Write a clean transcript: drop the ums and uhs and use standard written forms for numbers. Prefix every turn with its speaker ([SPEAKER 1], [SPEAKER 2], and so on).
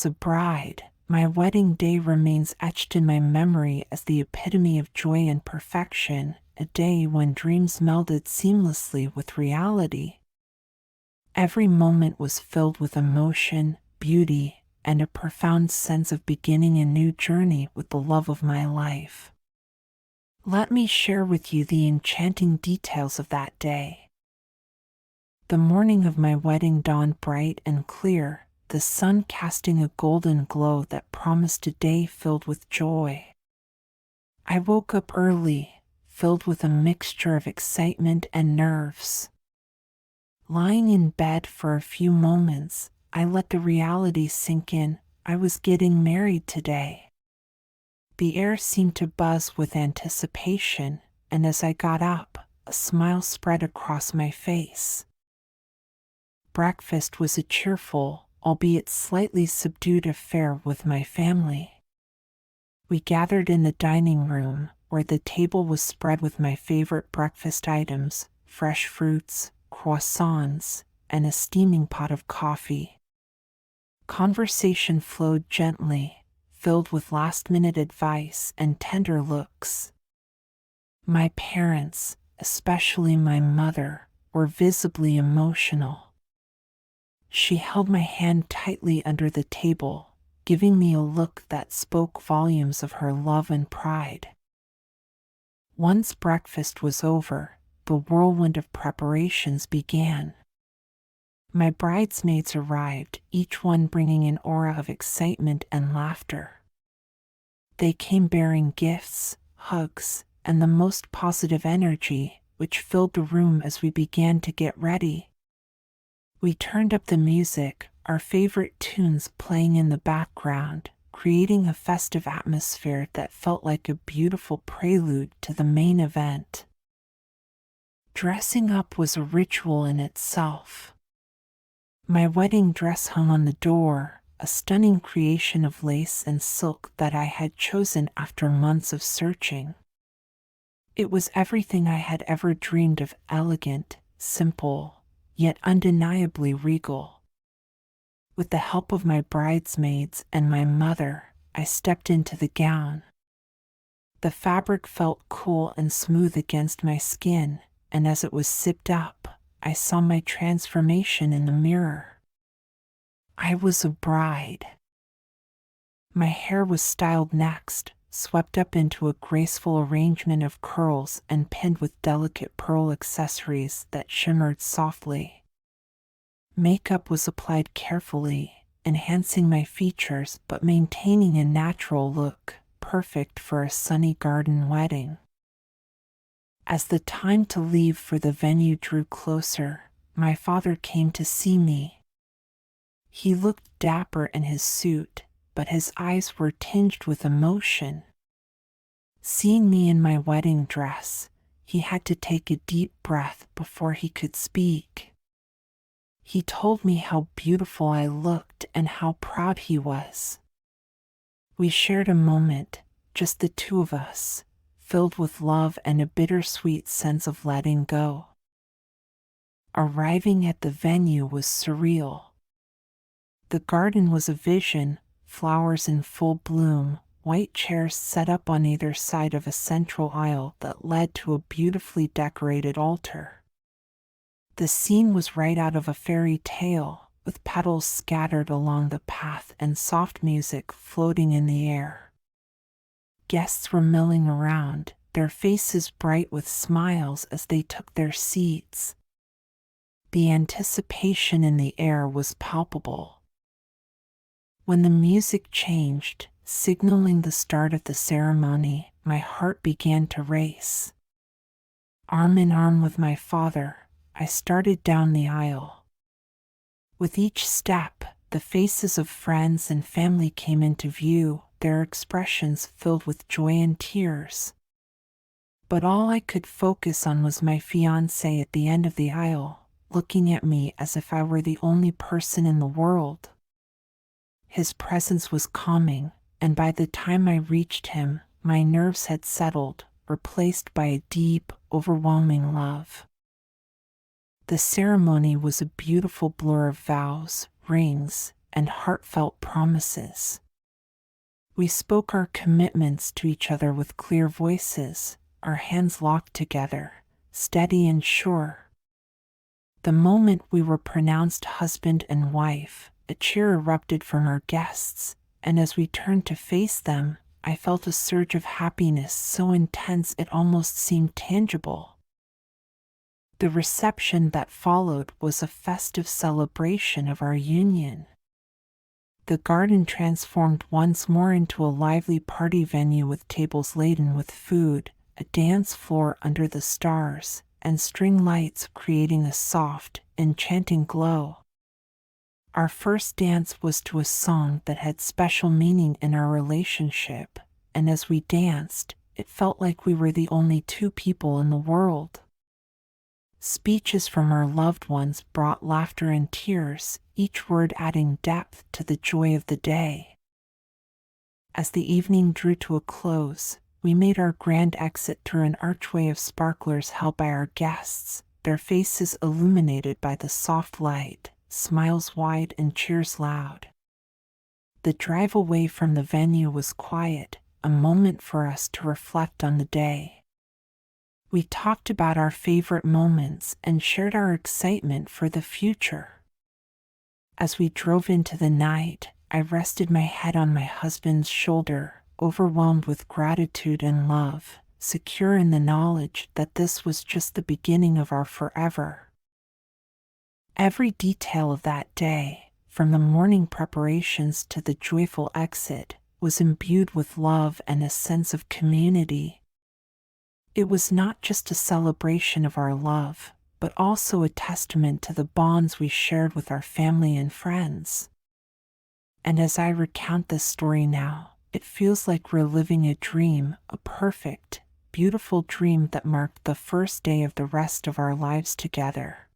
[SPEAKER 1] was a bride, my wedding day remains etched in my memory as the epitome of joy and perfection, a day when dreams melded seamlessly with reality. Every moment was filled with emotion, beauty, and a profound sense of beginning a new journey with the love of my life. Let me share with you the enchanting details of that day. The morning of my wedding dawned bright and clear, the sun casting a golden glow that promised a day filled with joy. I woke up early, filled with a mixture of excitement and nerves. Lying in bed for a few moments, I let the reality sink in. I was getting married today. The air seemed to buzz with anticipation, and as I got up, a smile spread across my face. Breakfast was a cheerful, albeit slightly subdued affair with my family. We gathered in the dining room, where the table was spread with my favorite breakfast items, fresh fruits, croissants, and a steaming pot of coffee. Conversation flowed gently, filled with last-minute advice and tender looks. My parents, especially my mother, were visibly emotional. She held my hand tightly under the table, giving me a look that spoke volumes of her love and pride. Once breakfast was over, the whirlwind of preparations began. My bridesmaids arrived, each one bringing an aura of excitement and laughter. They came bearing gifts, hugs, and the most positive energy, which filled the room as we began to get ready. We turned up the music, our favorite tunes playing in the background, creating a festive atmosphere that felt like a beautiful prelude to the main event. Dressing up was a ritual in itself. My wedding dress hung on the door, a stunning creation of lace and silk that I had chosen after months of searching. It was everything I had ever dreamed of: elegant, simple, yet undeniably regal. With the help of my bridesmaids and my mother, I stepped into the gown. The fabric felt cool and smooth against my skin, and as it was zipped up, I saw my transformation in the mirror. I was a bride. My hair was styled next, swept up into a graceful arrangement of curls and pinned with delicate pearl accessories that shimmered softly. Makeup was applied carefully, enhancing my features but maintaining a natural look, perfect for a sunny garden wedding. As the time to leave for the venue drew closer, my father came to see me. He looked dapper in his suit, but his eyes were tinged with emotion. Seeing me in my wedding dress, he had to take a deep breath before he could speak. He told me how beautiful I looked and how proud he was. We shared a moment, just the two of us, filled with love and a bittersweet sense of letting go. Arriving at the venue was surreal. The garden was a vision, flowers in full bloom, white chairs set up on either side of a central aisle that led to a beautifully decorated altar. The scene was right out of a fairy tale, with petals scattered along the path and soft music floating in the air. Guests were milling around, their faces bright with smiles as they took their seats. The anticipation in the air was palpable. When the music changed, signaling the start of the ceremony, my heart began to race. Arm in arm with my father, I started down the aisle. With each step, the faces of friends and family came into view, their expressions filled with joy and tears. But all I could focus on was my fiancé at the end of the aisle, looking at me as if I were the only person in the world. His presence was calming, and by the time I reached him, my nerves had settled, replaced by a deep, overwhelming love. The ceremony was a beautiful blur of vows, rings, and heartfelt promises. We spoke our commitments to each other with clear voices, our hands locked together, steady and sure. The moment we were pronounced husband and wife, a cheer erupted from our guests, and as we turned to face them, I felt a surge of happiness so intense it almost seemed tangible. The reception that followed was a festive celebration of our union. The garden transformed once more into a lively party venue with tables laden with food, a dance floor under the stars, and string lights creating a soft, enchanting glow. Our first dance was to a song that had special meaning in our relationship, and as we danced, it felt like we were the only two people in the world. Speeches from our loved ones brought laughter and tears, each word adding depth to the joy of the day. As the evening drew to a close, we made our grand exit through an archway of sparklers held by our guests, their faces illuminated by the soft light, smiles wide and cheers loud. The drive away from the venue was quiet, a moment for us to reflect on the day. We talked about our favorite moments and shared our excitement for the future. As we drove into the night, I rested my head on my husband's shoulder, overwhelmed with gratitude and love, secure in the knowledge that this was just the beginning of our forever. Every detail of that day, from the morning preparations to the joyful exit, was imbued with love and a sense of community. It was not just a celebration of our love, but also a testament to the bonds we shared with our family and friends. And as I recount this story now, it feels like we're living a dream, a perfect, beautiful dream that marked the first day of the rest of our lives together.